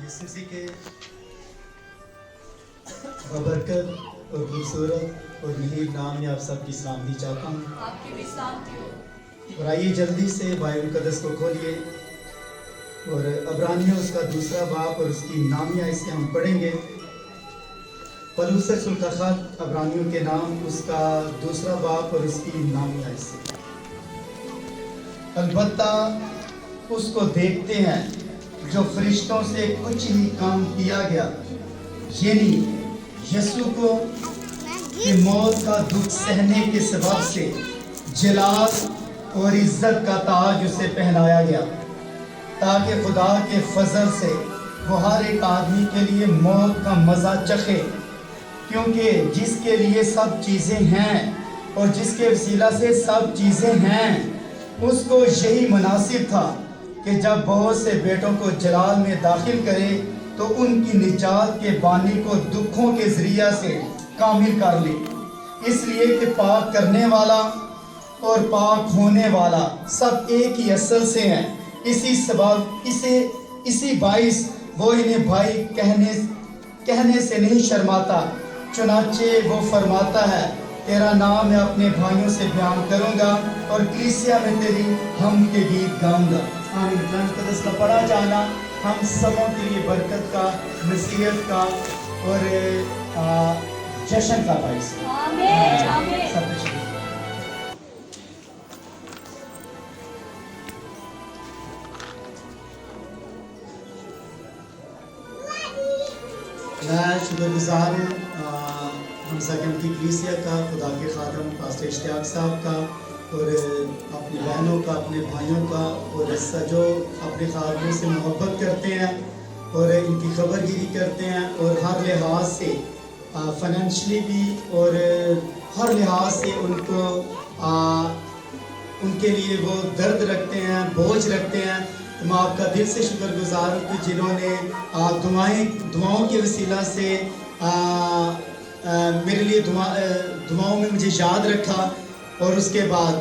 यीशु के बबरकत और खूबसूरत और महबूब नाम में आप सबकी सलामती चाहता हूँ। आपकी भी सलामती हो। और आइए जल्दी से बाइबल मुक़द्दस को खोलिए और अब्रानियों उसका दूसरा बाब और उसकी नामिया इसे हम पढ़ेंगे। पौलुस रसूल का खत अब्रानियों के नाम उसका दूसरा बाब और उसकी नामिया इसे। अलबत्ता उसको देखते हैं जो फरिश्तों से कुछ ही काम किया गया, यानी यीशु को कि मौत का दुख सहने के सबब से जलाल और इज्जत का ताज उसे पहनाया गया, ताकि खुदा के फजल से वो हर एक आदमी के लिए मौत का मज़ा चखे। क्योंकि जिसके लिए सब चीज़ें हैं और जिसके वसीला से सब चीज़ें हैं, उसको यही मुनासिब था कि जब बहुत से बेटों को जलाल में दाखिल करे तो उनकी निजात के बानी को दुखों के ज़रिया से कामिल कर ले। इसलिए कि पाक करने वाला और पाक होने वाला सब एक ही असल से हैं। इसी सबब इसी बाइस वो इन्हें भाई कहने से नहीं शर्माता। चुनाचे वो फरमाता है, तेरा नाम मैं अपने भाइयों से बयान करूंगा और कलीसिया में तेरी हम के गीत गाऊंगा। आमीन। कुरान मुक़द्दस का पढ़ा जाना हम सबों के लिए बरकत का, नसीहत का और जश्न का बाइस है। आमीन आमीन। सब कुछ मैं शुक्रगुजार हूँ हम सकम की कलीसिया का, खुदा के खादम पास्टर इश्तियाक साहब का और अपनी बहनों का, अपने भाइयों का और जो अपने खादमों से मोहब्बत करते हैं और इनकी खबरगिरी करते हैं और हर लिहाज से फाइनेंशली भी और हर लिहाज से उनको उनके लिए वो दर्द रखते हैं, बोझ रखते हैं। तो मैं आपका दिल से शुक्रगुजार हूँ कि जिन्होंने दुआओं के वसीला से मेरे लिए दुआओं में मुझे याद रखा और उसके बाद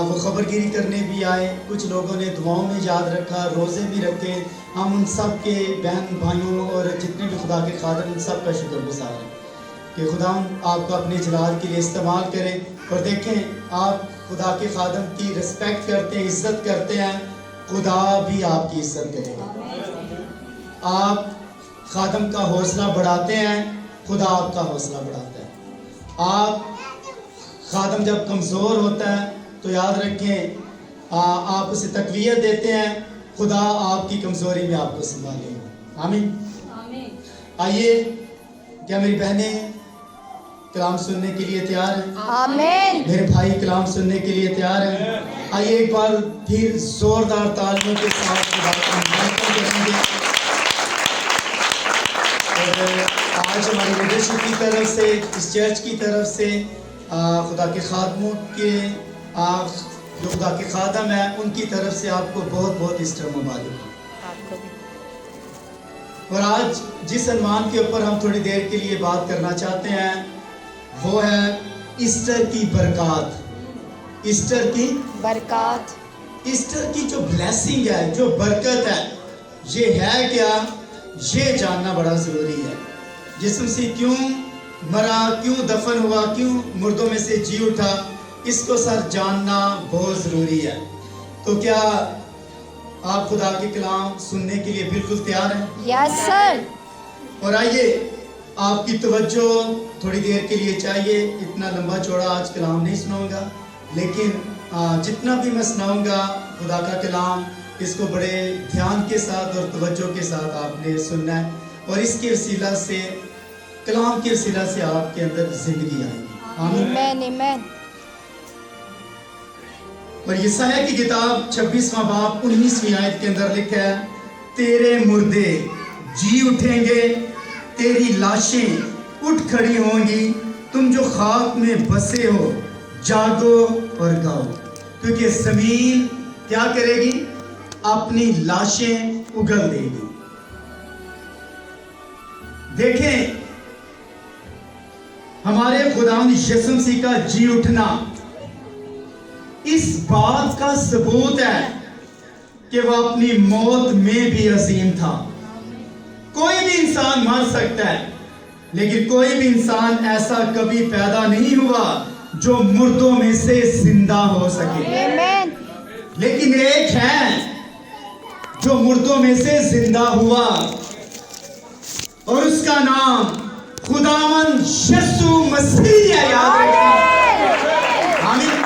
वो खबरगिरी करने भी आए। कुछ लोगों ने दुआओं में याद रखा, रोज़े भी रखे। हम उन सब के बहन भाइयों और जितने भी खुदा के खादम उन सब का शुक्रगुजार हैं कि खुदा आपको अपने जलाल के लिए इस्तेमाल करें। और देखें, आप खुदा के खादम की रिस्पेक्ट करते हैं, इज़्ज़त करते हैं, खुदा भी आपकी इज़्ज़त करेगा। आप खादम का हौसला बढ़ाते हैं, खुदा आपका हौसला बढ़ाता है। आप खादम जब कमज़ोर होता है तो याद रखें आप उसे तक़वियत देते हैं, खुदा आपकी कमज़ोरी में आपको संभालेगा। आमीन आमीन। आइए, क्या मेरी बहनें कलाम सुनने के लिए तैयार हैं? आमीन। मेरे भाई कलाम सुनने के लिए तैयार हैं? आइए एक बार फिर ज़ोरदार तालियों के साथ खुदा का नाम करेंगे। और आज हमारी लीडरशिप की तरफ से, इस चर्च की तरफ से खुदा के खादमों के जो खुदा के खादम हैं उनकी तरफ से आपको बहुत बहुत ईस्टर मुबारक। और आज जिस अनुमान के ऊपर हम थोड़ी देर के लिए बात करना चाहते हैं वो है ईस्टर की बरकत। ईस्टर की बरकत, ईस्टर की जो ब्लेसिंग है, जो बरकत है, ये है क्या, ये जानना बड़ा ज़रूरी है। यीशु मसीह क्यों मरा, क्यों दफन हुआ, क्यों मुर्दों में से जी उठा, इसको सर जानना बहुत ज़रूरी है। तो क्या आप खुदा के कलाम सुनने के लिए बिल्कुल तैयार हैं? Yes sir. और आइए, आपकी तवज्जो थोड़ी देर के लिए चाहिए। इतना लंबा चौड़ा आज कलाम नहीं सुनाऊंगा, लेकिन जितना भी मैं सुनाऊंगा खुदा का कलाम, इसको बड़े ध्यान के साथ और तवज्जो के साथ आपने सुनना है और इसके वसीला से, कलाम के वसीला से आपके अंदर जिंदगी आएगी। आमीन। आमीन। और यशायाह की किताब 26वां बाब 19वीं आयत के अंदर लिखा है, तेरे मुर्दे जी उठेंगे, तेरी लाशें उठ खड़ी होंगी, तुम जो खाक में बसे हो जागो और गाओ। क्योंकि जमीन क्या करेगी, अपनी लाशें उगल देगी। देखें, हमारे खुदावंद यीशु मसीह का जी उठना इस बात का सबूत है कि वह अपनी मौत में भी अजीम था। कोई भी इंसान मर सकता है, लेकिन कोई भी इंसान ऐसा कभी पैदा नहीं हुआ जो मुर्दों में से जिंदा हो सके। Amen. लेकिन एक है जो मुर्दों में से जिंदा हुआ, और उसका नाम खुदावन यीशु मसीह है। याद रखिए। आमीन।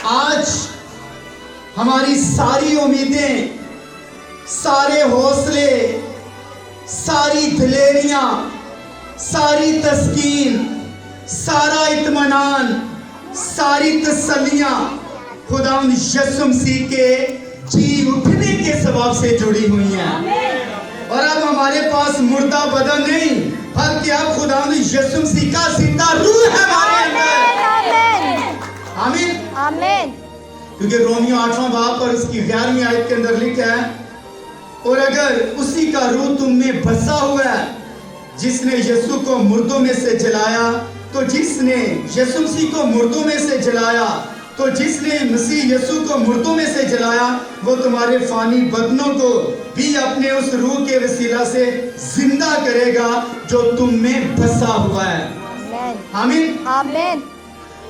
आज हमारी सारी उम्मीदें, सारे हौसले, सारी दिलेरियां, सारी तस्कीन, सारा इत्मीनान, सारी तसल्लियां खुदावंद यीशु मसीह के जी उठने के सबब से जुड़ी हुई हैं। और अब हमारे पास मुर्दा बदन नहीं, बल्कि अब खुदावंद यीशु मसीह का जिंदा रूह है हमारे अंदर। आमीन। Amen. क्योंकि रोमियो 8वां बाब और उसकी 11वीं आयत के अंदर लिखा है, और अगर उसी का रूह तुम में बसा हुआ है जिसने यीशु को मुर्दों में से जलाया, तो जिसने यीशु मसीह को मुर्दों में से जलाया, तो जिसने मसीह यीशु को मुर्दों में से जलाया, वो तुम्हारे फानी बदनों को भी अपने उस रूह के वसीला से जिंदा करेगा जो तुम में बसा हुआ है। Amen. आमीन। Amen.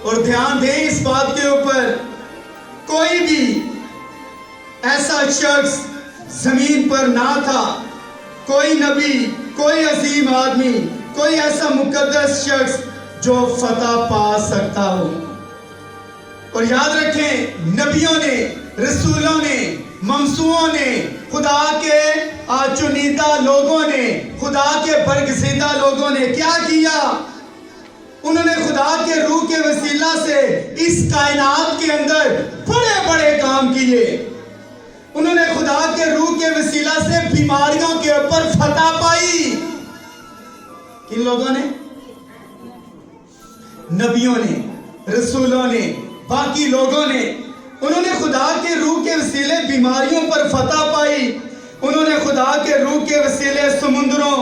और ध्यान दें इस बात के ऊपर, कोई भी ऐसा शख्स जमीन पर ना था, कोई नबी, कोई अजीम आदमी, कोई ऐसा मुकद्दस शख्स जो फतह पा सकता हो। और याद रखें, नबियों ने, रसूलों ने, ममसूओं ने, खुदा के चुनिंदा लोगों ने, खुदा के बरगज़िदा लोगों ने क्या किया? उन्होंने खुदा के रूह के वसीला से इस कायनात के अंदर बड़े बड़े काम किए। उन्होंने खुदा के रूह के वसीला से बीमारियों के ऊपर फतह पाई। किन लोगों ने? नबियों ने, रसूलों ने, बाकी लोगों ने। उन्होंने खुदा के रूह के वसीले बीमारियों पर फतह पाई। उन्होंने खुदा के रूह के वसीले समुद्रों,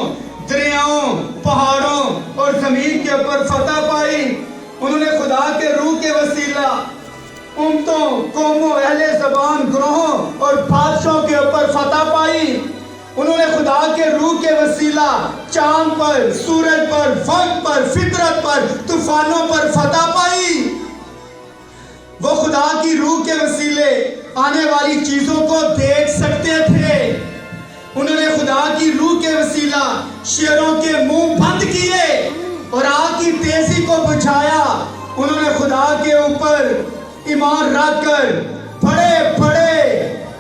दरियाओं, पहाड़ों और जमीन के ऊपर फतह पाई। उन्होंने खुदा के रूह के वसीला उम्मतों, कौमों, अहले ज़बान, ग्रोहों और बादशाहों के ऊपर फतह पाई। उन्होंने खुदा के रूह के वसीला चांद पर, सूरज पर, वक्त पर, फितरत पर, तूफानों पर फतह पाई। वो खुदा की रूह के वसीले आने वाली चीजों को देख सकते थे। उन्होंने खुदा की रूह के वसीला शेरों के मुंह बंद किए और आग की तेजी को बुझाया। उन्होंने खुदा के ऊपर ईमान रखकर बड़े बड़े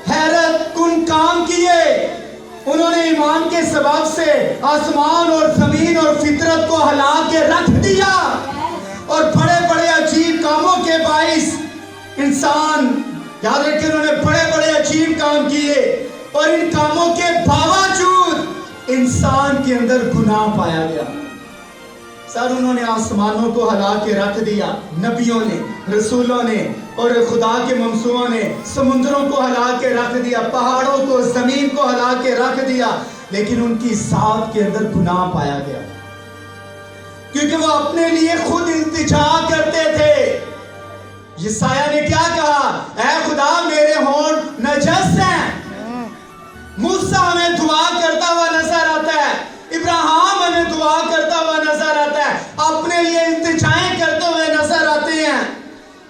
हैरत कुन काम किए। उन्होंने ईमान के सबब से आसमान और जमीन और फितरत को हिला के रख दिया और बड़े बड़े अजीब कामों के बाइस इंसान, याद रखिए, उन्होंने बड़े बड़े अजीब काम किए और इन कामों के बावजूद इंसान के अंदर गुनाह पाया गया। सर, उन्होंने आसमानों को हिला के रख दिया, नबियों ने, रसूलों ने और खुदा के ममसूओं ने समुद्रों को हिला के रख दिया, पहाड़ों को, जमीन को हिला के रख दिया, लेकिन उनकी जात के अंदर गुनाह पाया गया क्योंकि वो अपने लिए खुद इल्तिजा करते थे। यशायाह ने क्या कहा? ऐ खुदा, मेरे होंठ नजस हैं। मूसा हमें दुआ करता हुआ नजर आता है, इब्राहिम हमें दुआ करता हुआ नजर आता है, अपने लिए इल्तिजाएं करते हुए नजर आते हैं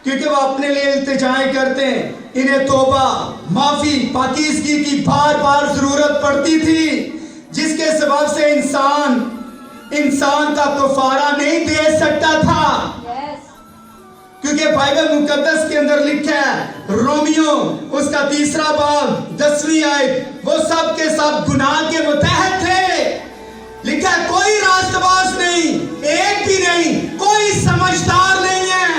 क्योंकि वो अपने लिए इल्तिजाएं करते हैं। इन्हें तौबा, माफी, पाकीज़गी की बार बार जरूरत पड़ती थी, जिसके सबब से इंसान का कफारा नहीं दे सकता था। क्योंकि बाइबल मुकद्दस के अंदर लिखा है, रोमियो उसका 3 बाब 10वीं आयत, वो सब के सब गुनाह के मुतहत थे। लिखा है, कोई रास्तबाज नहीं, एक भी नहीं, कोई समझदार नहीं है।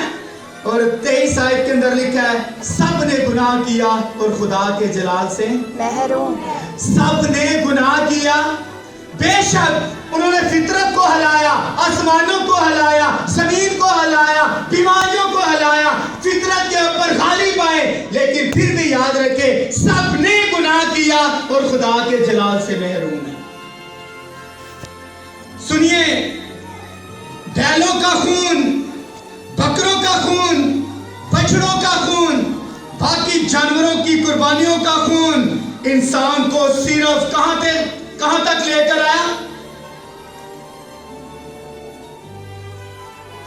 और 23 आयत के अंदर लिखा है, सब ने गुनाह किया और खुदा के जलाल से महरूम। सब ने गुनाह किया। बेशक उन्होंने फितरत को हिलाया, आसमानों को हिलाया, जमीन को हिलाया, बीमारियों को हिलाया, फितरत के ऊपर गालिब आए, लेकिन फिर भी याद रखे, सबने गुनाह किया और खुदा के जलाल से महरूम है। सुनिए, बैलों का खून, बकरों का खून, बछड़ों का खून, बाकी जानवरों की कुर्बानियों का खून इंसान को सिर्फ कहां तक लेकर आया?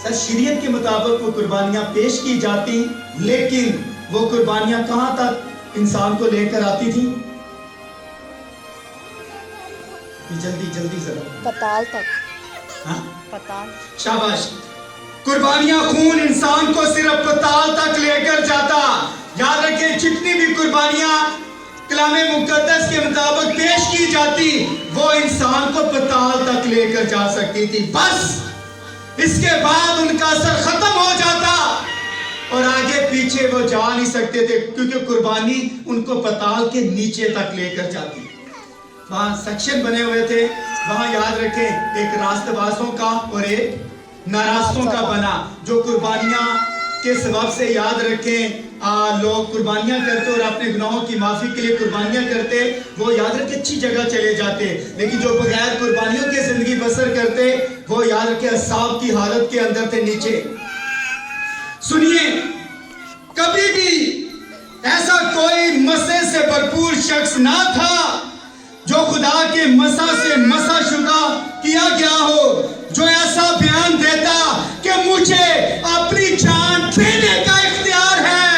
सर, शरीयत के मुताबिक वो कुर्बानियां पेश की जाती, लेकिन वो कुर्बानियां कहां तक इंसान को लेकर आती थी? जल्दी जरा। पताल तक। हाँ? पताल। शाबाश। कुर्बानियां, खून इंसान को सिर्फ पताल तक लेकर जाता। याद रखें, जितनी भी कुर्बानियां कलामे मुकद्दस के मुताबिक पेश की जाती, वो इंसान को पताल तक लेकर जा सकती थी। बस इसके बाद उनका असर खत्म हो जाता और आगे पीछे वो जा नहीं सकते थे, क्योंकि कुर्बानी उनको पताल के नीचे तक लेकर जाती। वहां सेक्शन बने हुए थे, वहां याद रखें, एक रास्तबाजों का और एक नारास्तों का बना, जो कुर्बानियां के सबब से याद रखें लोग कुर्बानियां करते और अपने गुनाहों की माफी के लिए कुर्बानियां करते, वो याद रखें अच्छी जगह चले जाते। लेकिन जो बगैर कुर्बानियों की जिंदगी बसर करते, वो याद रखें असाब की हालत के अंदर थे, नीचे। सुनिए, कभी भी ऐसा कोई मसे से भरपूर शख्स ना था जो खुदा के मसा से मसा शुदा किया गया हो, जो ऐसा बयान देता कि मुझे अपनी जान देने का इख्तियार है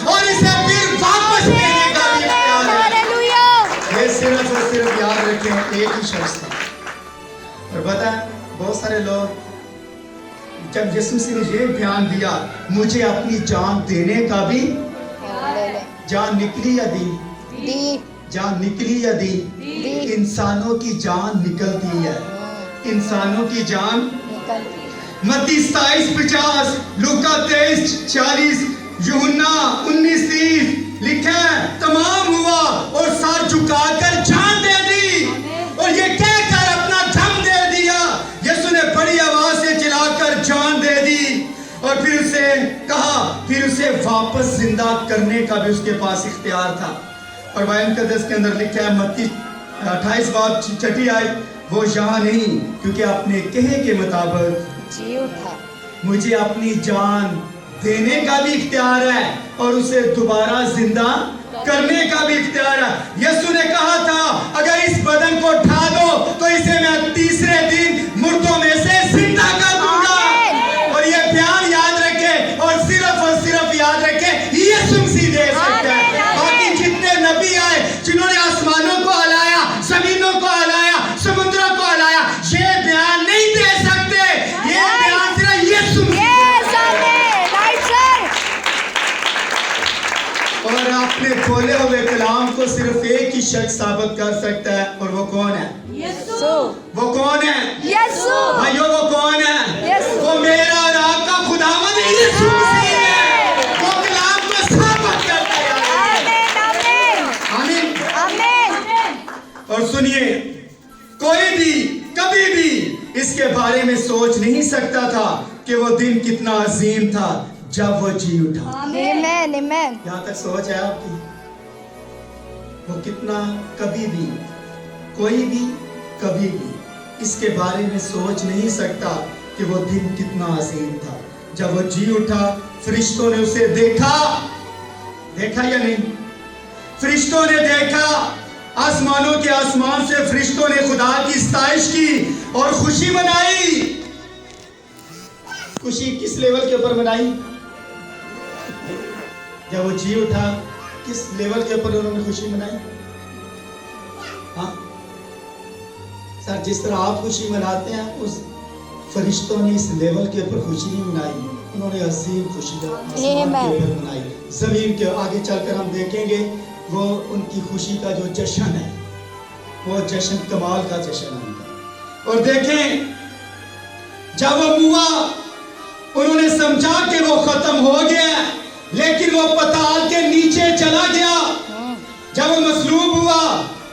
और इसे फिर वापस देने का भी इख्तियार है। ये सिर्फ और सिर्फ याद रखें, एक ही शख्स था। और पता है, बहुत सारे लोग जब यीशु मसीह ने ये बयान दिया, मुझे अपनी जान देने का भी, जान निकली या दी? जान निकली या दी? इंसानों की जान निकलती है, इंसानों की जान निकलती। मत्ती 27:50, लूका 23:40, यूहन्ना 19:30 लिखा है, तमाम हुआ और सर झुकाकर जान दे दी, और ये कहकर अपना दम दे दिया। यीशु ने बड़ी आवाज से चिल्लाकर जान दे दी, और फिर उसे कहा, फिर उसे वापस जिंदा करने का भी उसके पास इख्तियार था। और बाइबल मुकद्दस के अंदर लिखा है, मत्ती 28 बाब 6 आयत, वो यहाँ नहीं, क्योंकि अपने कहे के मुताबिक जी उठा, मुझे अपनी जान देने का भी इख्तियार है और उसे दोबारा जिंदा करने का भी इख्तियार है। यीशु ने कहा था, अगर इस बदन को उठा दो तो इसे मैं तीसरे दिन मुर्दों में से जिंदा कर दूंगा। और ये बयान याद रखें, और सिर्फ याद रखें, यीशु मसीह दे सकता है। बाकी जितने नबी आए जिन्होंने आसमानों को हिलाया, जमीनों को हिलाया, समुद्रों को हिलाया, ये बयान नहीं दे सकते। ये बयान सिर्फ यीशु मसीह। और अपने बोले हुए कलाम को सिर्फ एक ही शख्स साबित कर सकता है, और वो कौन है? यीशु। वो कौन है? यीशु। भाइयों, वो कौन है? यीशु। वो मेरा और आपका खुदावंद यीशु मसीह है। वो कलाम को साबित करता है। आमीन, आमीन। और सुनिए, कोई भी कभी भी इसके बारे में सोच नहीं सकता था कि वो दिन कितना अजीम था जब वो जी उठा। आमीन, आमीन। यहाँ तक सोच है आपकी? वो कितना, कभी भी कोई भी कभी भी इसके बारे में सोच नहीं सकता कि वो दिन कितना अजीम था जब वो जी उठा। फरिश्तों ने उसे देखा या नहीं? फरिश्तों ने देखा, आसमानों के आसमान से फरिश्तों ने खुदा की सताइश की और खुशी मनाई। खुशी किस लेवल के ऊपर मनाई? जब वो जी उठा, किस लेवल के ऊपर उन्होंने खुशी मनाई? हाँ सर, जिस तरह आप खुशी मनाते हैं, उस फरिश्तों ने इस लेवल के ऊपर खुशी नहीं मनाई। उन्होंने अजीम खुशी आसमान के ऊपर मनाई। जमीन के आगे चलकर हम देखेंगे, वो उनकी खुशी का जो जश्न है, वो जश्न कमाल का जश्न है उनका। और देखें, जब वो हुआ, उन्होंने समझा कि वो खत्म हो गया, लेकिन वो पताल के नीचे चला गया। जब वो मसलूब हुआ,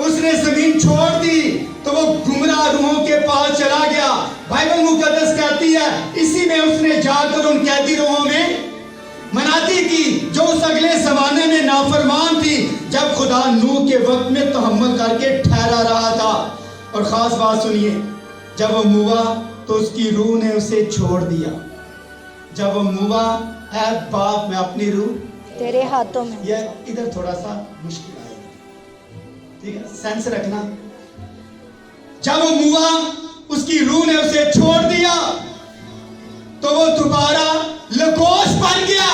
उसने जमीन छोड़ दी, तो वो गुमराह रूहों के पास चला गया। बाइबल मुकद्दस कहती है, इसी में उसने जाकर उन कैदी रूहों में मनाती की, जो उस अगले जमाने में नाफरमान थी, जब खुदा नूह के वक्त में तहम्मुल करके ठहरा रहा था। और खास बात सुनिए, जब वो मुआ तो उसकी रूह ने उसे छोड़ दिया। जब वो मुआ, है बाप, मैं अपनी रूह तेरे हाथों में। ये इधर थोड़ा सा मुश्किल आएगा। ठीक है, सेंस रखना। जब वो मुआ, उसकी रूह ने उसे छोड़ दिया तो वो दोबारा लगोस बन गया।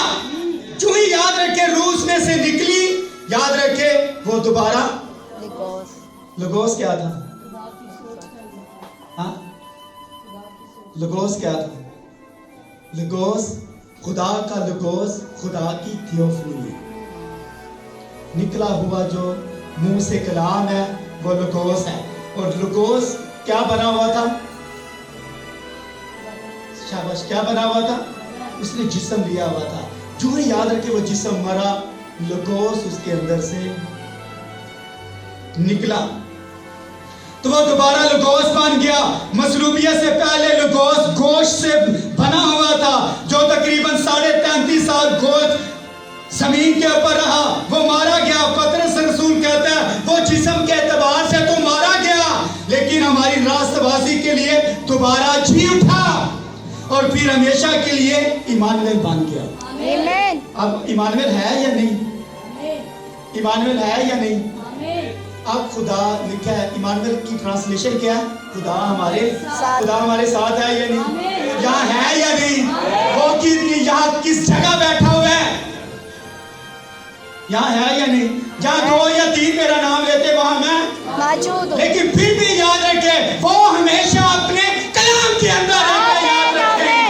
जो ही याद रखे रूह उसमें से निकली, याद रखे वो दोबारा Legos. लगोस क्या था? हाँ, लगोस क्या था? लगोस, खुदा का लगोस, खुदा की थियोफनी है। निकला हुआ जो मुंह से कलाम है वो लगोस है। और लगोस क्या बना हुआ था? शाबाश, क्या बना हुआ था? उसने जिस्म लिया हुआ था। जो ही याद रखे वो जिस्म मरा, लगोस उसके अंदर से निकला तो वो दोबारा लगोस बन गया। मसलूबियत से पहले लगोस गोश्त से बना हुआ था, जो तकरीबन 33.5 साल गोश्त जमीन के ऊपर रहा, वो मारा गया। पतरस रसूल कहता है वो जिस्म के एतबार से तो मारा गया, लेकिन हमारी रास्तबाजी के लिए दोबारा जी उठा और फिर हमेशा के लिए इमानुएल बन गया। Amen. अब इमानुएल है या नहीं? इमानुएल है या नहीं? अब खुदा लिखा है, इमानुएल की ट्रांसलेशन क्या है? खुदा हमारे साथ। खुदा हमारे साथ है या नहीं? यहाँ है या नहीं? वो यहाँ किस जगह बैठा हुआ है? यहाँ है या नहीं? जहाँ 2 या 3 मेरा नाम लेते वहां मैं मौजूद हूँ। लेकिन फिर भी याद रखे वो हमेशा अपने कलाम के अंदर रहता है। याद रखे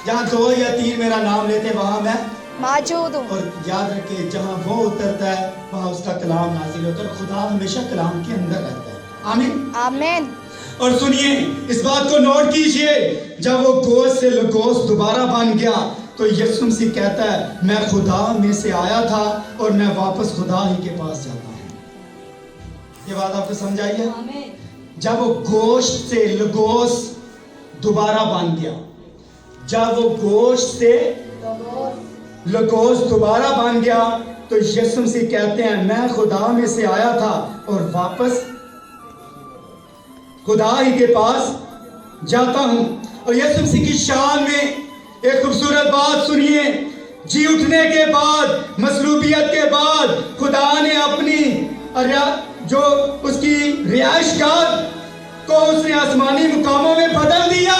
जहाँ 2 या 3 मेरा नाम लेते वहां मैं मौजूद हूँ। और याद रखे जहाँ वो उतरता है वहाँ उसका कलाम नाजिल होता है। खुदा हमेशा कलाम के अंदर रहता है। आमीन। Amen. और सुनिए, इस बात को नोट कीजिए, जब वो गोश्त से लगोस दोबारा बन गया तो यीशु मसीह कहता है मैं खुदा में से आया था और मैं वापस खुदा ही के पास जाता हूँ। ये बात आपको समझ आई है? जब वो गोश्त से लगोस दोबारा बन गया, जब वो गोश्त से लगोस दोबारा बन गया तो यीशु मसीह कहते हैं मैं खुदा में से आया था और वापस खुदा ही के पास जाता हूं। और यीशु मसीह की शान में एक खूबसूरत बात सुनिए। जी उठने के बाद, मसलूबियत के बाद खुदा ने अपनी जो उसकी रिहाइशगाह को उसने आसमानी मुकामों में बदल दिया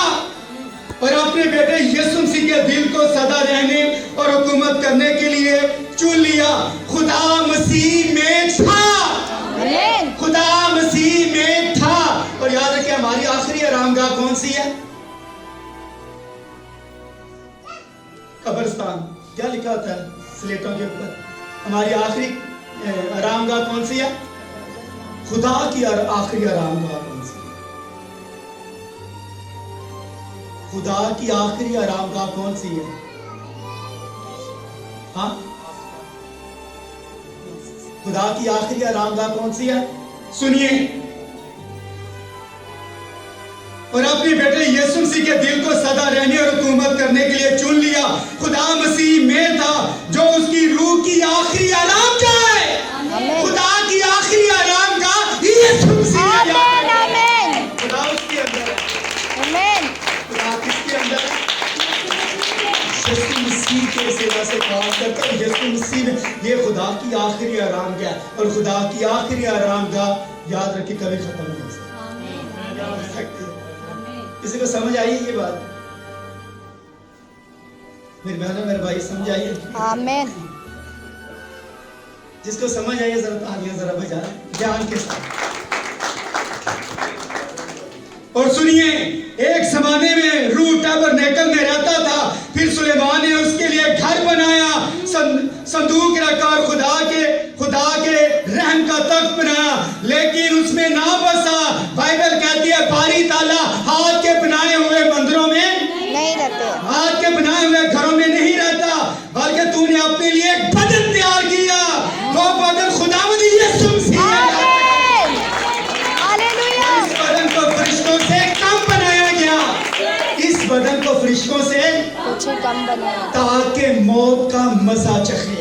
और अपने बेटे यीशु मसीह के दिल को सदा रहने और हुकूमत करने के लिए चुन लिया। खुदा मसीह में था। Amen. खुदा मसीह में था। और याद रखिए हमारी आखिरी आरामगाह कौन सी है? कब्रिस्तान। क्या लिखा होता है स्लेटों के ऊपर? हमारी आखिरी आरामगाह कौन सी है? खुदा की आखिरी आरामगाह कौन सी है? खुदा की आखिरी आरामगाह कौन सी है? हाँ, खुदा की आखिरी आरामगाह कौन सी है? सुनिए, और अपने बेटे यीशु मसीह के दिल को सदा रहने और हुकूमत करने के लिए चुन लिया। खुदा मसीह में था जो उसकी रूह की आखिरी आरामगाह है। खुदा की आखिरी आरामगाह यीशु मसीह है। Amen. खुदा उसके अंदर है। Amen. खुदा किसके अंदर है? यीशु मसीह के सेवा से काम करता है। यीशु मसीह में ये खुदा की आखिरी आरामगाह, और खुदा की आखिरी आरामगाह याद रखिए कभी खत्म नहीं हो सकती। किसी को समझ आई ये बात? मेरी बहनों मेरे भाई समझ आई? Amen. जिसको समझ आई जरा तालियां जरा बजा ध्यान के साथ। और सुनिए, एक जमाने में रूह टैबरनेकल में रहता था, फिर सुलेमान ने उसके लिए घर बनाया, संदूक रखा और खुदा के रहम का तख्त बनाया, लेकिन उसमें ना बसा। बाइबल कहती है बारी ताला हाथ के बनाए हुए मंदिरों में नहीं रहते। हाथ के बनाए हुए घरों में नहीं रहता, बल्कि तूने अपने लिए एक बदन तैयार किया। वो बदन खुदावंद यीशु मसीह है। Amen. Hallelujah. इस बदन को फरिश्तों से कम बनाया गया। इस बदन को फरिश्तों से कुछ ही कम बनाया ताकि मौत का मजा चखे,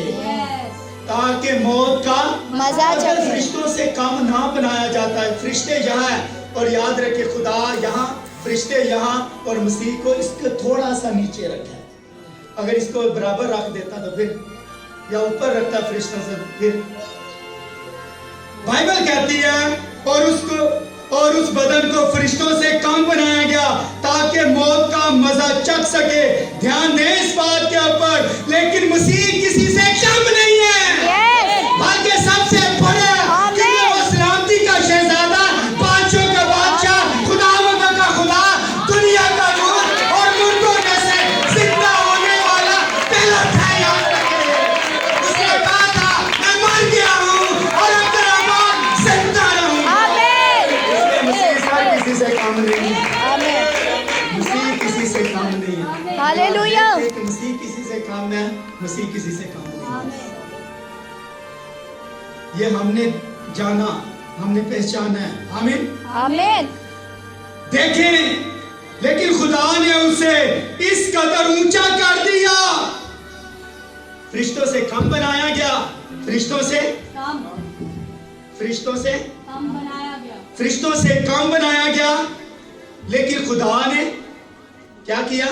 ताकि मौत का मजा अगर चखे। फरिश्तों से कम ना बनाया जाता है। फरिश्ते यहाँ है और याद रखे खुदा यहाँ, फरिश्ते यहाँ, और मसीह को इसको थोड़ा सा नीचे रखा है। अगर इसको बराबर रख देता तो फिर, या ऊपर रखता फरिश्तों से, फिर बाइबल कहती है और उस बदन को फरिश्तों से कम बनाया गया ताकि मौत का मजा चख सके। ध्यान दें इस बात के ऊपर, लेकिन मसीह किसी से कम नहीं है, बल्कि सबसे बड़े, क्योंकि वो सलामती का शहजादा, बादशाहों का बादशाह, खुदावंदों का खुदा, दुनिया का नूर और मुर्दों में से जिंदा होने वाला पहला था। याद रखें, उसने कहा था मैं मर गया हूँ और अब तेरा नाम जिंदा रहूं। मसीह किसी से कम नहीं है, मसीह किसी से कम नहीं है। हालेलुया। मसीह किसी से कम है, मसीह किसी से कम नहीं है। ये हमने जाना, हमने पहचाना है। आमीन आमीन। देखें, लेकिन खुदा ने उसे इस कदर ऊंचा कर दिया, फरिश्तों से कम बनाया गया, फरिश्तों से कम बनाया गया, फरिश्तों से कम बनाया गया। लेकिन खुदा ने क्या किया?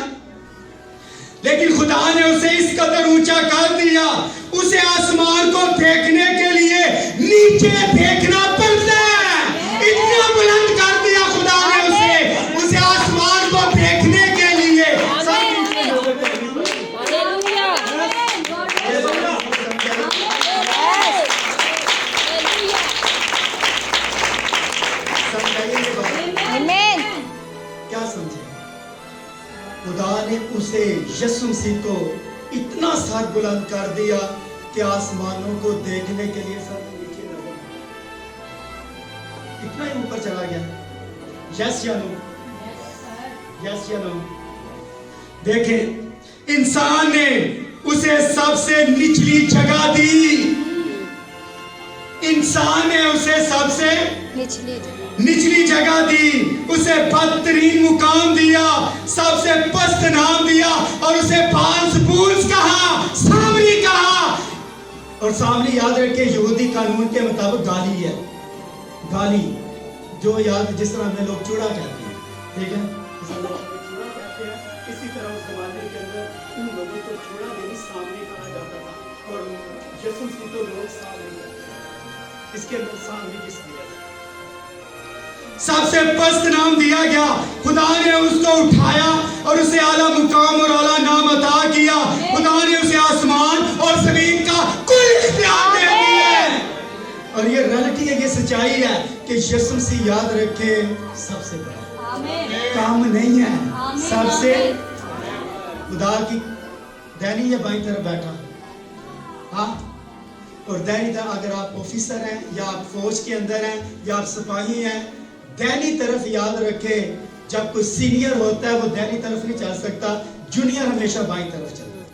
लेकिन खुदा ने उसे इस कदर ऊंचा कर दिया, उसे आसमान को देखने के लिए नीचे देखना पड़ता है। इतना बुलंद कर दिया खुदा ने उसे आसमान को देखने के लिए। आमीन। क्या समझे? खुदा ने उसे यीशु मसीह को इतना सर बुलंद कर दिया कि आसमानों को देखने के लिए सब नीचे न हो, इतना ही ऊपर चला गया। यस या नो? यस या नो? देखें, इंसान ने उसे सबसे निचली जगह दी, इंसान ने उसे सबसे निचली जगह दी, उसे बदतरीन मुकाम दिया, सबसे पस्त नाम दिया और उसे बांस-बूंस कहा, सामरी कहा। और सामरी याद रखे यहूदी कानून के मुताबिक गाली है, गाली जो याद जिस तरह में लोग चूड़ा कहते हैं, ठीक है? इसी तरह उस जमाने के अंदर उन लोगों को चूड़ा देनी सामरी कहा जाता था और यीशु मसीह को लोग सामरी कहते हैं। इसके अंदर सामरी किस दिया? सबसे पस्त नाम दिया गया। खुदा ने उसको उठाया और उसे आला मुकाम और आला नाम अता किया। खुदा ने उसे आसमान और जमीन का कुल इख्तियार दे दिया। और ये रियलिटी है, ये सच्चाई है कि यीशु मसीह याद रखे सबसे बड़ा, काम नहीं है, सबसे। खुदा की दैनी है बाईं तरफ बैठा, हाँ, और दैनी तरफ अगर आप ऑफिसर हैं या आप फौज के अंदर हैं या आप सिपाही हैं, दैनी तरफ याद रखे, जब कोई सीनियर होता है वो दैनी तरफ नहीं चल सकता, जूनियर हमेशा बाईं तरफ चलता है।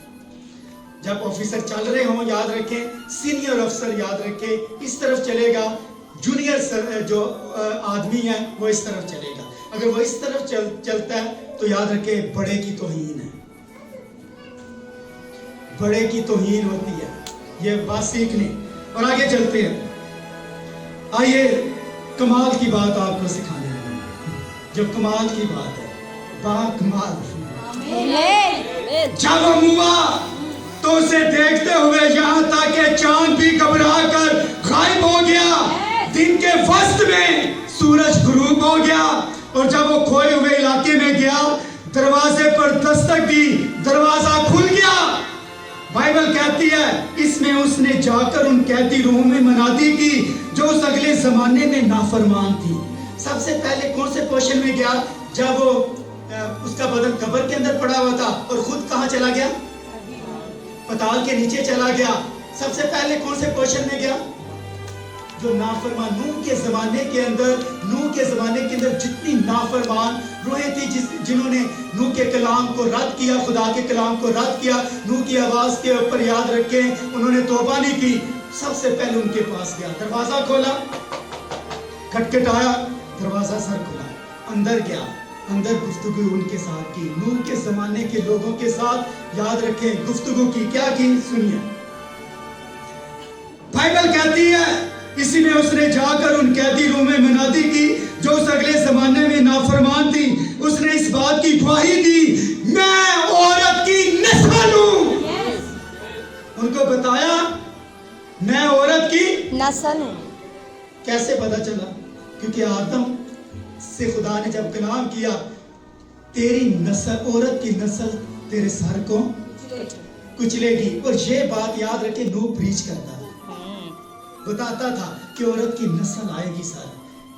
जब ऑफिसर चल रहे हों याद रखें, सीनियर अफसर याद रखें इस तरफ चलेगा, जूनियर जो आदमी है वो इस तरफ चलेगा। अगर वो इस तरफ चलता है तो याद रखे बड़े की तौहीन है, बड़े की तौहीन होती है। ये बात सीख लें और आगे चलते हैं। आइए कमाल की बात आपको सिखाने लगे, जो कमाल की बात है, बाकमाल। जब वो हुआ तो उसे देखते हुए यहाँ तक कि चांद भी घबरा कर गायब हो गया, दिन के वस्त में सूरज गुरूब हो गया। और जब वो खोए हुए इलाके में गया, दरवाजे पर दस्तक दी, दरवाजा खुल गया। बाइबल कहती है इसमें उसने जाकर उन कैदी रूहों में मनादी की जो उस अगले जमाने में नाफरमान थी। सबसे पहले कौन से पोर्शन में गया? जब वो उसका बदन कब्र के अंदर पड़ा हुआ था और खुद कहाँ चला गया? पताल के नीचे चला गया। सबसे पहले कौन से पोर्शन में गया? जो नाफरमान, नूह के जमाने के अंदर जितनी नाफरमान रूहें थी जिन्होंने नूह के कलाम को रद्द किया, खुदा के कलाम को रद्द किया, नूह की आवाज के ऊपर याद रखे उन्होंने तौबा नहीं की, सबसे पहले उनके पास गया, दरवाजा खोला, खटखटाया, दरवाजा सर खुला, अंदर गया, अंदर गुफ्तगू उनके साथ की, नूह के जमाने के लोगों के साथ याद रखें गुफ्तगू की। क्या की? सुनिए, बाइबल कहती है इसी में उसने जाकर उन कैदी रूह में मनादी की जो उस अगले जमाने में नाफरमान थी। उसने इस बात की गवाही दी, मैं औरत की नस्ल हूं। उनको बताया मैं औरत की नस्ल हूं। कैसे पता चला? क्योंकि आदम से खुदा ने जब कलाम किया, तेरी नस्ल, औरत की नस्ल तेरे सर को कुचलेगी। और ये बात याद रखे, नूह प्रीच करता था, बताता था कि औरत की नस्ल आएगी सर,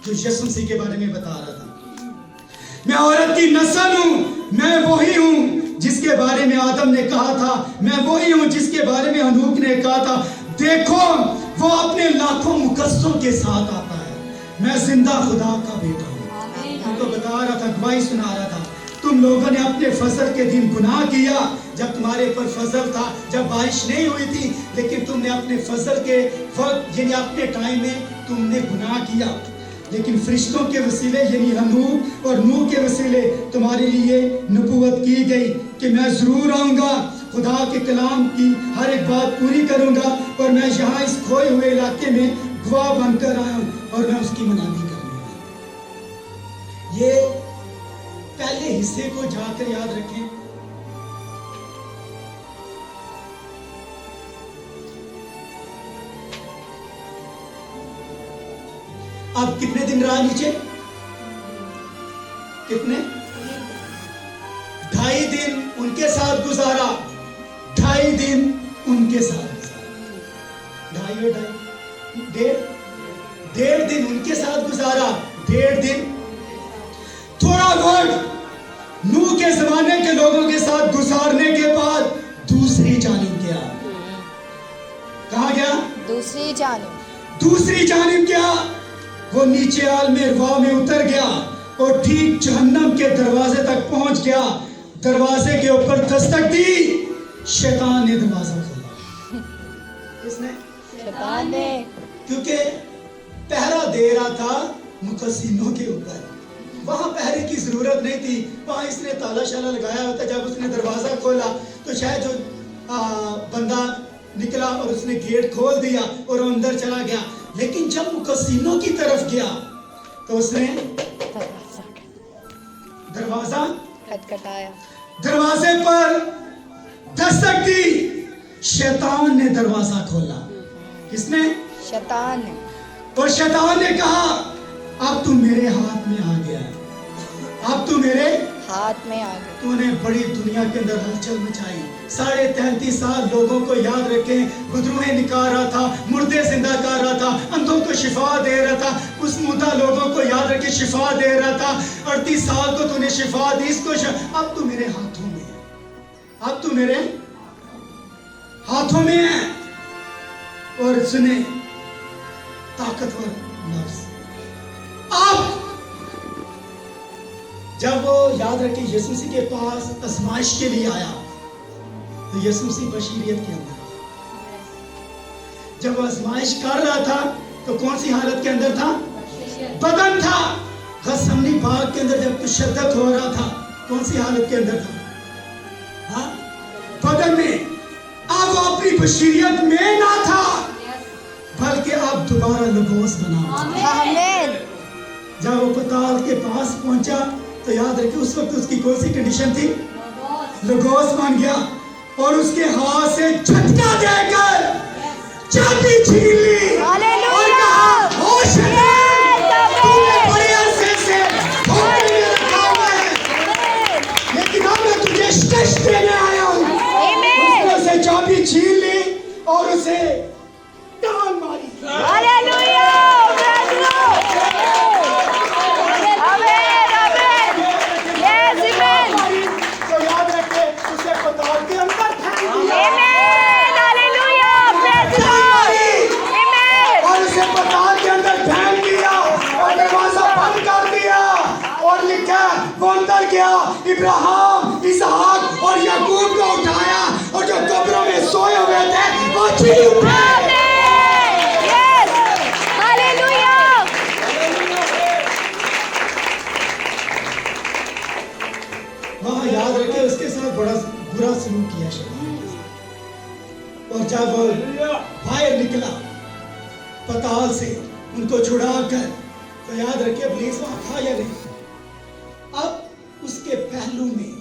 जो यीशु मसीह के बारे में बता रहा था। मैं औरत की नस्ल हूं, मैं वही हूं जिसके बारे में आदम ने कहा था, मैं वही हूं जिसके बारे में हनूक ने कहा था। देखो वो अपने लाखों मुकद्दसों के साथ आता है, मैं जिंदा खुदा का बेटा हूं। उनको बता रहा था, गवाही सुना रहा था, तुम लोगों ने अपने फजल के दिन गुनाह किया, जब तुम्हारे पर फजल था, जब बारिश नहीं हुई थी, लेकिन तुमने अपने फजल के वक्त यानी अपने टाइम में तुमने गुनाह किया। लेकिन फरिश्तों के वसीले यानी हनूक और नूह के वसीले तुम्हारे लिए नबूवत की गई कि मैं जरूर आऊंगा, खुदा के कलाम की हर एक बात पूरी करूंगा, और मैं यहाँ इस खोए हुए इलाके में गवाह बनकर आया हूँ और मैं उसकी मनादी करूंगा। ये पहले हिस्से को जाकर याद रखें। अब कितने दिन रहा नीचे? कितने? 2.5 दिन उनके साथ गुजारा, 2.5 दिन उनके साथ गुजारा, 1.5 दिन उनके साथ गुजारा, 1.5 दिन थोड़ा वक्त नूह के जमाने के लोगों के साथ गुजारने के बाद दूसरी जानिब गया। कहाँ गया? दूसरी जानिब गया। वो नीचे आलमे रवा में उतर गया और ठीक जहन्नम के दरवाजे तक पहुंच गया। दरवाजे के ऊपर दस्तक दी, शैतान ने दरवाजा खोला। किसने? शैतान ने। क्योंकि पहरा दे रहा था मुकस्सिनों के ऊपर, वहां पहरे की जरूरत नहीं थी, वहां इसने ताला शाला लगाया होता। जब उसने दरवाजा खोला तो शायद जो बंदा निकला और उसने गेट खोल दिया और अंदर चला गया। लेकिन जब मुकस्सिनों की तरफ गया तो उसने दरवाजा खटखटाया, दरवाजे पर दस्तक दी, शैतान ने दरवाजा खोला। किसने? शैतान ने। और शैतान ने कहा, अब तू मेरे हाथ में आ गया, अब तू मेरे हाथ में आ गया। तूने बड़ी दुनिया के अंदर हलचल मचाई। 33.5 साल लोगों को याद रखें, गुदरुएं निकाल रहा था, मुर्दे जिंदा कर रहा था, अंधों को शिफा दे रहा था, कुसमुदा लोगों को याद रखे शिफा दे रहा था। 38 साल को तूने शिफा दी, इसको अब तू मेरे हाथों में है, अब तू मेरे हाथों में है। और सुने, ताकतवर लफ्ज। अब जब वो याद रखे यीशु मसीह के पास आजमाइश के लिए आया, तो यीशु मसीह बशीरियत के अंदर, जब आजमाइश कर रहा था तो कौन सी हालत के अंदर था? बदन था। गसमनी बाग के अंदर जब तशद्दुद हो रहा था, कौन सी हालत के अंदर था? हाँ, बदन में। अब वो अपनी बशीरियत में ना था, बल्कि अब दोबारा लबोस बना। आमीन। जब वो पताल के पास पहुंचा तो याद रखिए उस वक्त उसकी कौन सी कंडीशन थी? लगोस बन गया। और उसके हाथ से झटका देकर चाबी छीन ली और कहा, होश है, तूने बड़े अरसे से धोखे में रखा हुआ है, लेकिन अब मैं तुझे शिकस्त देने आया हूं। उसने उसे चाबी छीन ली और उसे टांग मारी। हालेलुया। इब्राहिम, इसहाक और याकूब को उठाया और जो कब्रों में सोए हुए थे वो जी उठे। वहां याद रखे उसके साथ बड़ा बुरा सलूक किया शैतान ने। और जब वो बाहर निकला पताल से उनको छुड़ाकर, तो याद रखे इब्लीस वहां था या नहीं? अब उसके पहलू में,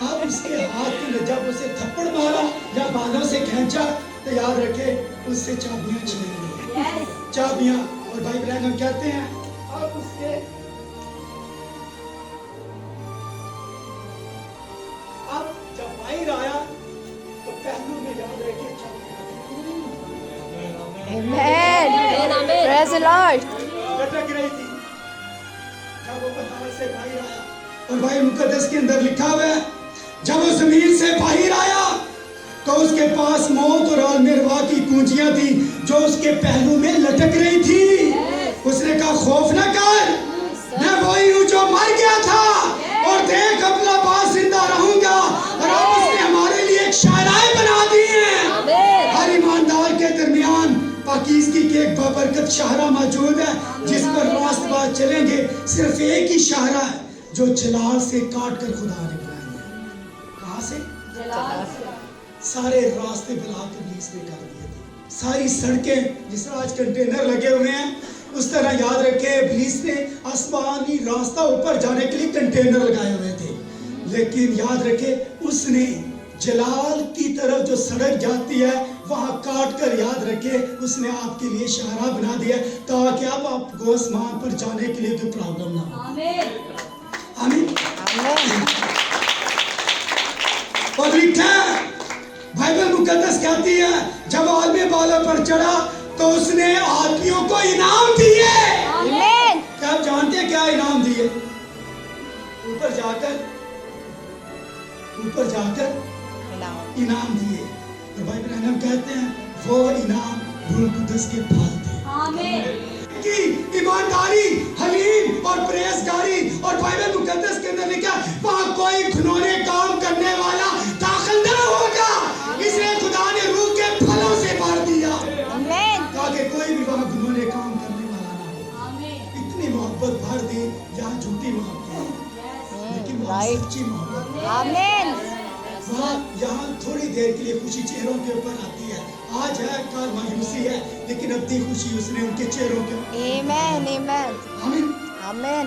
अब उसके हाथ में जब उसे थप्पड़ मारा या बालों से खींचा, तो याद रखे उससे चाबियां छीन ली। चाबियां। और भाई ब्रैनम कहते हैं अब उसके अब जब बाहर आया तो पहलू में याद रखिए Amen. Praise the Lord. लटक रही थी जब वो पताल से बाहर आया। और भाई मुकद्दस के अंदर लिखा हुआ है जब वो जमीन से बाहर आया तो उसके पास मौत और आलमिरवा की कुंजियां थी जो उसके पहलू में लटक रही थी। उसने कहा खौफ न कर, मैं वही हूँ जो मर गया था और देख अपना बाप जिंदा रहूंगा। और अब उसने हमारे लिए एक शायराएं बना दी हैं। हर ईमानदार के दरमियान पाकीज़गी के एक बाबरकत शाहरा मौजूद है जिस पर रास्तबाज चलेंगे। सिर्फ एक ही शाहरा है जो जलाल से काट कर खुदा ने बनाया है। कहाँ से? जलाल से। सारे रास्ते बुलाकर पुलिस ने कर दिए थे। सारी सड़कें जिस तरह आज कंटेनर लगे हुए हैं उस तरह याद रखें पुलिस ने आसमानी रास्ता ऊपर जाने के लिए कंटेनर लगाए हुए थे। लेकिन याद रखें उसने जलाल की तरफ जो सड़क जाती है वहां काट कर याद रखे उसने आपके लिए शाहरा बना दिया ताकि अब आपको आसमान पर जाने के लिए कोई प्रॉब्लम ना हो। आमीन। आमीन। Amen. और लिखा है बाइबल मुकद्दस कहती है जब आदमी बालों पर चढ़ा तो उसने आदमियों को इनाम दिए। Amen. क्या आप जानते हैं क्या इनाम दिए? ऊपर जाकर इनाम दिए। तो भाई ब्रैनम कहते हैं वो इनाम रूह कुद्दस के फल थे। आमीन। कि ईमानदारी, हलीम और परहेजगारी। और बाइबल मुकद्दस के अंदर लिखा वहां कोई घिनौने काम करने वाला दाखिल ना होगा। इसलिए खुदा ने रूह के फलों से भर दिया Amen. ताकि कोई भी वहां घिनौने काम करने वाला ना हो। आमीन। इतनी मोहब्बत भर दी यहाँ झूठी मोहब्बत लेकिन वहाँ Right. सच्ची मोहब्बत। Amen. वहाँ यहाँ थोड़ी देर के लिए खुशी चेहरों के ऊपर आती है। आज है कल मायूसी है लेकिन अपनी खुशी उसने उनके चेहरों के ऊपर। Amen. Amen. आमीन। Amen.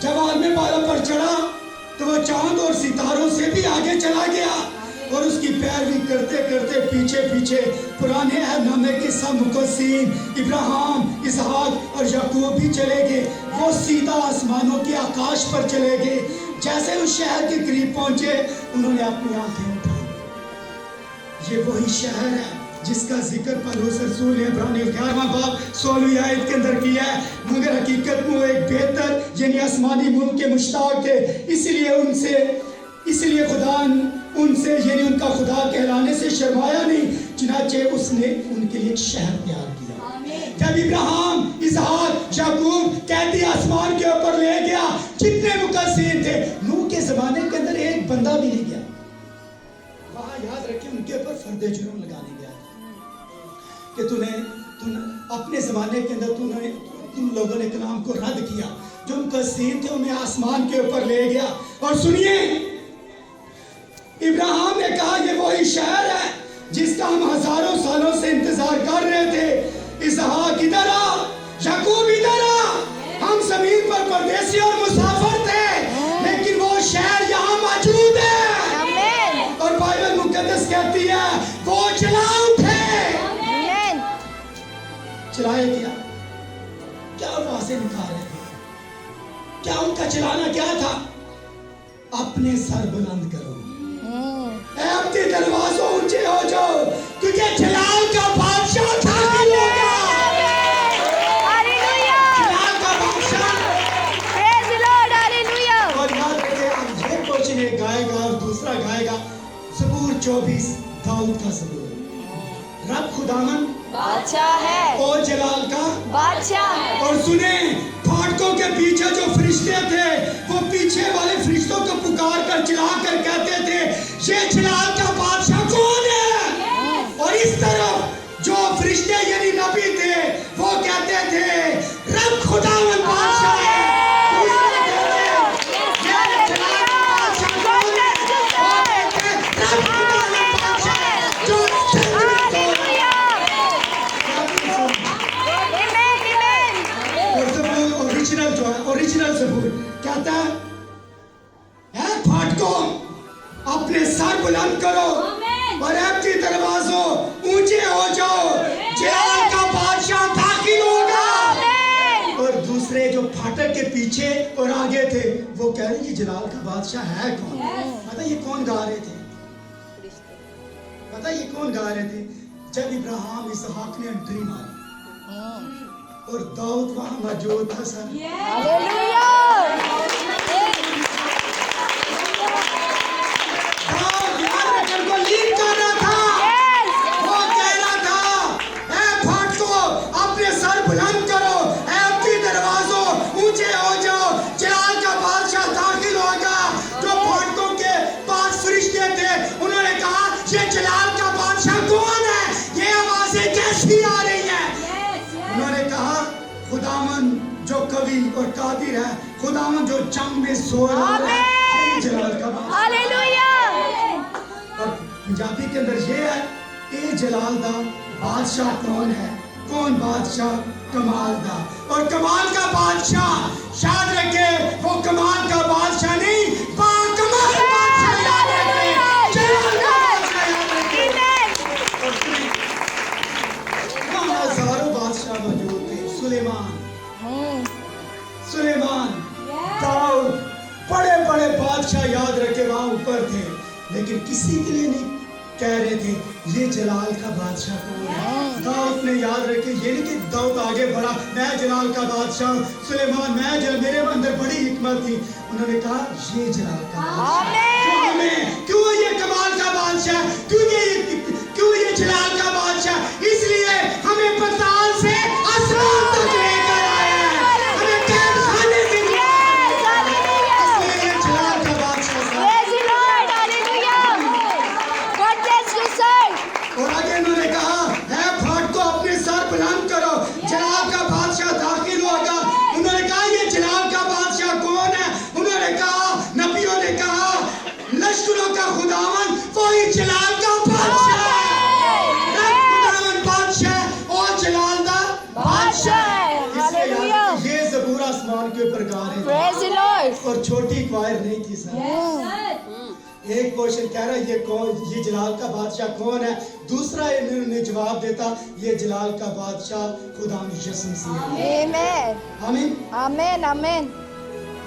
जब आदमी बालों पर चढ़ा तो वह चांद और सितारों से भी आगे चला गया और उसकी पैरवी करते करते पीछे पीछे पुराने अहदनामे के सब मुकद्दसीन इब्राहिम, इसहाक और याकूब भी चले गए। वो सीधा आसमानों के आकाश पर चले गए। जैसे उस शहर के करीब पहुंचे उन्होंने अपनी आंखें उठाई। ये वही शहर है जिसका जिक्र पौलुस रसूल ने इब्रानियों 11वां बाब 16वीं आयत के अंदर किया है। मगर हकीकत में वो एक बेहतर यानी आसमानी मुल्क के मुश्ताक थे। इसलिए खुदा उनसे यानी उनका खुदा कहलाने से शर्माया नहीं, चुनाचे उसने उनके लिए एक शहर तैयार किया। आमीन। जब इब्राहिम, इसहाक, याकूब कैदी आसमान के ऊपर ले गया, जितने मुकद्दसीन थे नूह के जमाने के अंदर एक बंदा भी नहीं गया। वहां याद रखिए उनके ऊपर फर्दे जुर्म लगाने गया कि तुम अपने जमाने के अंदर तुम लोगों ने कलाम को रद्द किया। जो मुकद्दसीन थे उन्हें आसमान के ऊपर ले गया। और सुनिए इब्राहिम ने कहा ये वही शहर है जिसका हम हजारों सालों से इंतजार कर रहे थे। इसहाक इधर आ, याकूब इधर आ, हम जमीन पर परदेसी और मुसाफिर थे लेकिन वो शहर यहाँ मौजूद है। Amen. और बाइबल मुकद्दस कहती है वो चला उठे। Amen. चलाए क्या वहां से निकाल रहे थे? क्या उनका चलाना क्या था? अपने सर बुलंद करो, अपने दरवाजों ऊंचे हो जाओ क्योंकि जलाल का बादशाह उठा के लेगा। Hallelujah. जलाल का बादशाह। Praise the Lord. Hallelujah. और याद रखिए अब ये क्वेश्चन एक गाएगा और दूसरा गाएगा ज़बूर 24 दाऊद का ज़बूर। रब खुदावन बादशाह है। और जलाल का बादशाह है। और सुने फाटकों के पीछे जो फरिश्ते थे वो पीछे वाले फरिश्तों को पुकार कर चिल्ला कर कहते थे ये जलाल का बादशाह कौन है? और इस तरफ जो फरिश्ते यानी नबी थे वो कहते थे रब खुदावन बादशाह है। दूसरे कहते, ये जलाल का बादशाह कौन है? वो कहते, रब खुदावन बादशाह है जो ओरिजिनल ज़बूर कहता है फाटकों अपने सर बुलंद करो आमीन। और आपके दरवाजों ऊंचे हो जाओ। जलाल का बादशाह पीछे और आगे थे, वो कह रहे ये जलाल का बादशाह है कौन? पता ये कौन गा रहे थे? पता ये कौन गा रहे थे? जब इब्राहिम इसहाक ने एंट्री मारी और दाऊद वहां मौजूद था सर। हालेलुया। दाऊद याद रखकर को लीड कर रहा था। वो कह रहा था, ऐ फाटको अपने सर बुलंद करो, ऐ अपने दरवाजों ऊंचे हो जाओ, जलाल का बादशाह दाखिल होगा। जो फाटकों के पास फरिश्ते थे, उन्होंने कहा ये जलाल का बादशाह कौन है? ये आवाजें कैसी आ रही है? उन्होंने कहा खुदावन जो कवि और कादिर है, खुदावन जो जंग में सो रहा है, यही जलाल का बादशाह। हालेलुया। और पंजाबी के अंदर ये है, ए जलाल दा बादशाह कौन है? कौन बादशाह? कमाल दा। और कमाल का बादशाह याद रखे, वो कमाल का बादशाह नहीं, बाकमाल बादशाह याद रखे, जलाल का बादशाह याद रखे। वहाँ हजारों बादशाह मौजूद थे, सुलेमान, दाऊद, बड़े बड़े बादशाह याद रखे वहां ऊपर थे, लेकिन किसी के लिए नहीं कह रहे थे ये जलाल का बादशाह कौन है। दाऊद ने याद रखे, ये नहीं कि दाऊद आगे बढ़ा, मैं जलाल का बादशाह, सुलेमान मेरे अंदर बड़ी हिकमत थी, उन्होंने कहा ये जलाल का बादशाह। क्यों ये कमाल का बादशाह? क्यों ये जलाल का बादशाह? इसलिए हमें पताल से आसमान तक लेकर आया है, हमें कैद खाने से इसलिए ये जलाल का बादशाह था। Praise the Lord. Hallelujah. God bless you, sir. और आगे उन्होंने कहा, है फाटको अपने सर बुलंद करो, जलाल का बादशाह दाखिल होगा। उन्होंने कहा ये जलाल का बादशाह कौन है? उन्होंने कहा, नबियों ने कहा, लश्करों का खुदावन वही जलाल का बादशाह है। खुदावन बादशाह और जलाल दा बादशाह है। हालेलुया। ये ज़बूर आसमान के ऊपर गा रहे थे Praise the Lord. और छोटी क्वायर नहीं थी सर। एक क्वेश्चन कह रहा है ये कौन, ये जलाल का बादशाह कौन है? दूसरा इन्होंने जवाब देता, ये जलाल का बादशाह खुदा यीशु मसीह है। Amen. आमीन। Amen. Amen.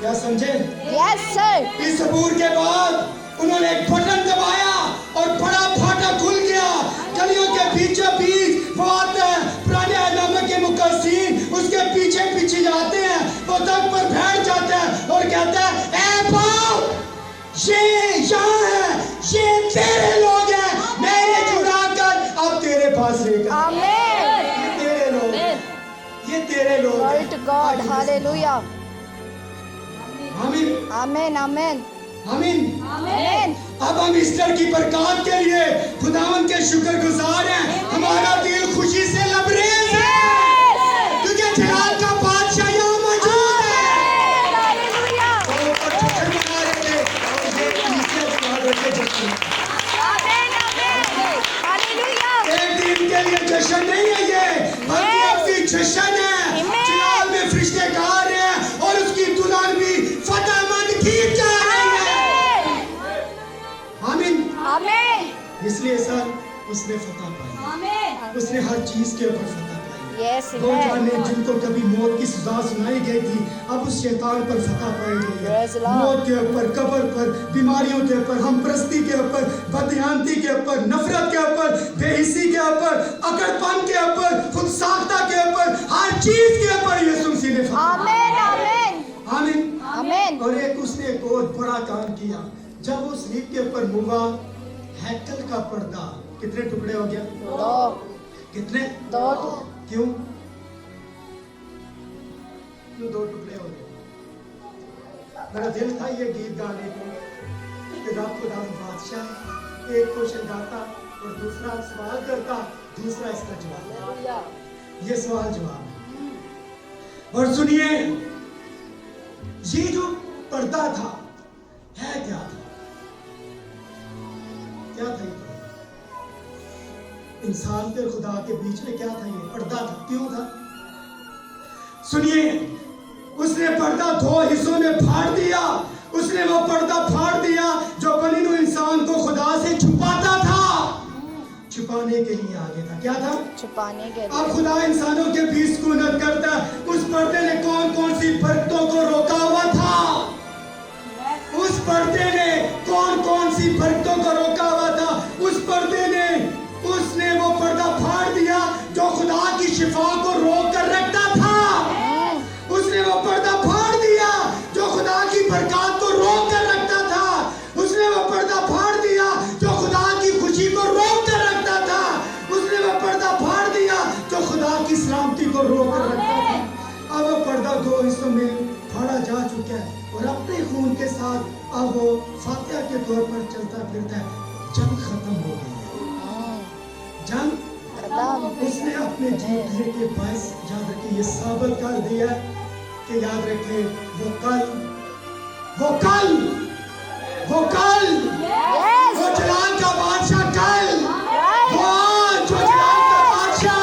क्या समझे? Yes, sir. इस ज़बूर के बाद उन्होंने एक बटन दबाया और बड़ा फाटक खुल गया। गलियों के बीचों बीच वो आते हैं, पुराने अहदनामे के मुकस्सिर उसके पीछे पीछे जाते हैं, वो तख्त पर बैठ जाते हैं और कहते हैं, ऐ पाओ ये यहाँ है, ये तेरे लोग हैं, मैं ये चुरा कर अब तेरे पास लेकर। Amen. ये तेरे लोग हैं, ये तेरे लोग Glory हैं। to God. Hallelujah. आमीन, Amen. Amen. आमीन। Amen. अब हम ईस्टर की बरकत के लिए खुदावन के शुक्रगुजार हैं। हमारा दिल खुशी से लबरेज है क्योंकि जलाल का बादशाह यहाँ मौजूद है। Hallelujah. तो ऊपर जश्न मना रहे थे और ये नीचे उठा रहे थे जश्न। Amen. Amen. Hallelujah. एक दिन के लिए जश्न नहीं है ये, बल्कि अपनी जश्न है। Amen. जलाल में फरिश्ते गा रहे हैं और उसकी दुल्हन भी फतेहमंद गीत गा रही है। आमीन। Amen. इसलिए सर उसने फतह पाई, उसने हर चीज के ऊपर फतह पाई। Yes, वो जाने amen. जिनको कभी मौत की सजा सुनाई गई थी, अब उस शैतान पर फतह पाई गई है। Praise the Lord. मौत के ऊपर, कब्र पर, बीमारियों के ऊपर, हमप्रस्ती के ऊपर, बदयांती के ऊपर, नफरत के ऊपर, बेहिसी के ऊपर, अकड़पन के ऊपर, खुद साख्ता के ऊपर, हर चीज के ऊपर यीशु मसीह ने फतह Amen. Amen. आमीन। Amen. और उसने एक और बड़ा काम किया, जब उस लीप के ऊपर मुआ हैकल का पर्दा कितने टुकड़े हो गया? कितने? दो। क्यों दो टुकड़े हो गए? मेरा दिल था ये गीत गाने को कि रब खुदा बादशाह, एक क्वेश्चन गाता और दूसरा सवाल करता, दूसरा इसका जवाब, ये सवाल जवाब। और सुनिए, ये जो पर्दा था है क्या था? क्या था ये पर्दा? इंसान के खुदा के बीच में क्या था? ये पर्दा था। क्यों था? सुनिए, उसने पर्दा दो हिस्सों में फाड़ दिया। उसने वो पर्दा फाड़ दिया जो बनी इंसान को खुदा से छुपाता था। छुपाने के लिए आगे था। क्या था? छुपाने के अब खुदा इंसानों के बीच सुकूनत करता है। उस पर्दे ने कौन कौन सी बरकतों को रोका हुआ था? उस पर्दे ने कौन कौन सी बरकतों को रोका हुआ था? उस पर्दे ने उसने वो पर्दा फाड़ दिया जो खुदा की शिफा को रोक कर रखता था। उसने वो पर्दा फाड़ दिया जो खुदा की बरकत को रोक कर रखता था। उसने वो पर्दा फाड़ दिया जो खुदा की खुशी को रोक कर रखता था। उसने वो पर्दा फाड़ दिया जो खुदा की सलामती को रोक कर रखता था। अब वो पर्दा दो हिस्सों में फाड़ा जा चुका है और अपने खून के साथ अब वो फातिहा के तौर पर चलता फिरता है। जंग खत्म हो गई है। जंग खत्म। उसने अपने जीतने के पास याद रखिए ये साबित कर दिया कि याद रखिए वो कल Yes. वो जलाल का बादशाह कल Right. वो आज जो जलाल का बादशाह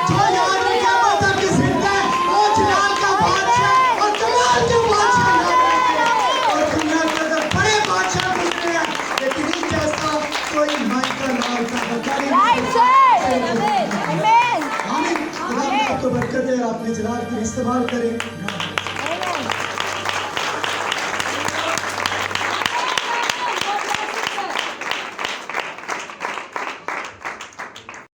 जो याद रखे माता की जिंदा है वो जलाल का बादशाह और कमाल का बादशाह याद रखे। और दुनिया के अंदर बड़े बादशाह गुजरे हैं लेकिन इस जैसा कोई माइकल नाम का बकारी Right, sir. Amen. आमीन। खुदा आपको बरकत दे और अपने जलाल को इस्तेमाल करें।